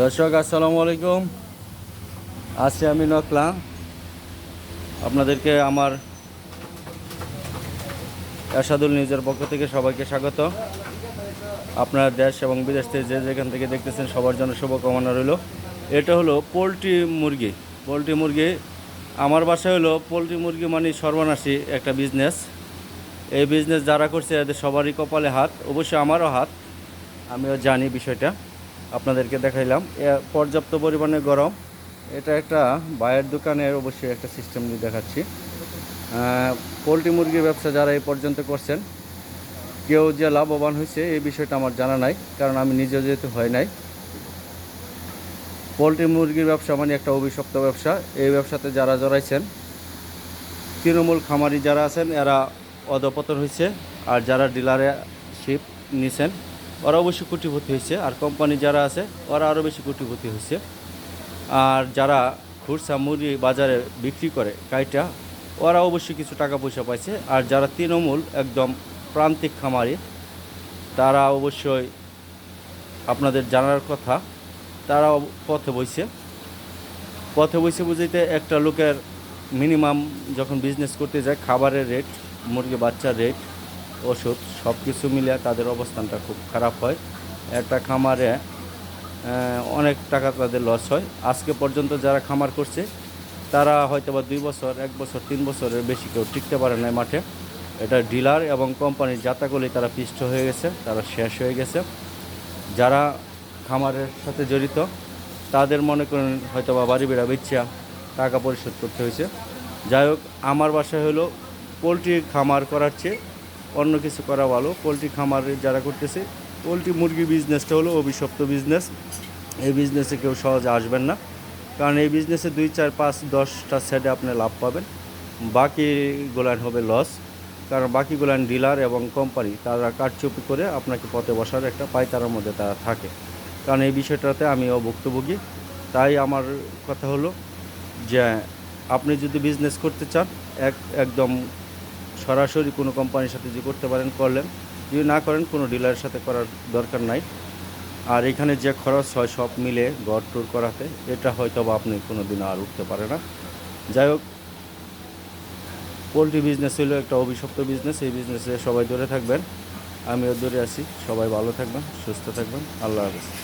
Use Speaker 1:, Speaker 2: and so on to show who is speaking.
Speaker 1: দর্শক আসসালামু আলাইকুম। আজকে আমি নকলা আপনাদেরকে আমার এরশাদুল নিউজের পক্ষ থেকে সবাইকে স্বাগত। আপনার দেশ এবং বিদেশ থেকে যে যেখান থেকে দেখতেছেন সবার জন্য শুভকামনা রইল। এটা হলো পোলট্রি মুরগি। পোলট্রি মুরগি আমার বাসায় হলো পোলট্রি মুরগি মানে সর্বনাশী একটা বিজনেস। এই বিজনেস যারা করছে এদের সবারই কপালে হাত, অবশ্যই আমারও হাত। আমিও জানি বিষয়টা, আপনাদেরকে দেখাইলাম। পর্যাপ্ত পরিমাণে গরম। এটা একটা ভাইয়ের দোকানের অবশ্যই একটা সিস্টেম নিয়ে দেখাচ্ছি। পোলট্রি মুরগির ব্যবসা যারা এই পর্যন্ত করছেন, কেউ যে লাভবান হয়েছে এই বিষয়টা আমার জানা নাই, কারণ আমি নিজে যেহেতু হয় নাই। পোলট্রি মুরগির ব্যবসা মানে একটা অভিশপ্ত ব্যবসা। এই ব্যবসাতে যারা জড়াইছেন, তৃণমূল খামারি যারা আছেন এরা অধপতন হয়েছে, আর যারা ডিলারশিপ নিছেন ওরা অবশ্যই কোটিপতি হয়েছে, আর কোম্পানি যারা আছে ওরা আরও বেশি কোটিপতি হয়েছে। আর যারা খুচরা মুরগি বাজারে বিক্রি করে কাইটা, ওরা অবশ্যই কিছু টাকা পয়সা পাইছে। আর যারা তৃণমূল একদম প্রান্তিক খামারি, তারা অবশ্যই আপনাদের জানার কথা, তারা পথে বইছে। পথে বইছে বুঝাইতে একটা লোকের মিনিমাম যখন বিজনেস করতে যায়, খাবারের রেট, মুরগি বাচ্চার রেট, ওষুধ সব কিছু মিলে তাদের অবস্থানটা খুব খারাপ হয়। একটা খামারে অনেক টাকা তাদের লস হয়। আজকে পর্যন্ত যারা খামার করছে তারা হয়তো বা 2 বছর, 1 বছর, 3 বছরের বেশি কেউ টিকতে পারে না মাঠে। এটা ডিলার এবং কোম্পানির জাতাকলেই তারা পিষ্ট হয়ে গেছে, তারা শেষ হয়ে গেছে। যারা খামারের সাথে জড়িত তাদের মনে করেন হয়তো বা বাড়ি বেড়া বেচা টাকা পরিশোধ করতে হয়েছে। যাই হোক, আমার বাসায় হলো পোলট্রি খামার করার চেয়ে অন্য কিছু করা ভালো। পোলট্রি খামার যারা করতেছে, পোলট্রি মুরগি বিজনেসটা হলো অভিশপ্ত বিজনেস। এই বিজনেসে কেউ সহজে আসবেন না, কারণ এই বিজনেসে 2, 4, 5, 10টা সেটে আপনি লাভ পাবেন, বাকিগুলান হবে লস। কারণ বাকিগুলান ডিলার এবং কোম্পানি তারা কারচুপি করে আপনাকে পথে বসার একটা পায়তারার মধ্যে তারা থাকে। কারণ এই বিষয়টাতে আমিও ভুক্তভোগী। তাই আমার কথা হলো যে আপনি যদি বিজনেস করতে চান, একদম সরাসরি কোনো কোম্পানির সাথে যে করতে পারেন করলেন, যদি না করেন কোনো ডিলারের সাথে করার দরকার নাই। আর এখানে যে খরচ হয় সব মিলে গড় টুর করাতে, এটা হয়তো বা আপনি কোনো দিন আর উঠতে পারে না। যাই হোক, পোলট্রি বিজনেস হলো একটা অভিশপ্ত বিজনেস। এই বিজনেসে সবাই দূরে থাকবেন, আমিও দূরে আছি। সবাই ভালো থাকবেন, সুস্থ থাকবেন। আল্লাহ হাফেজ।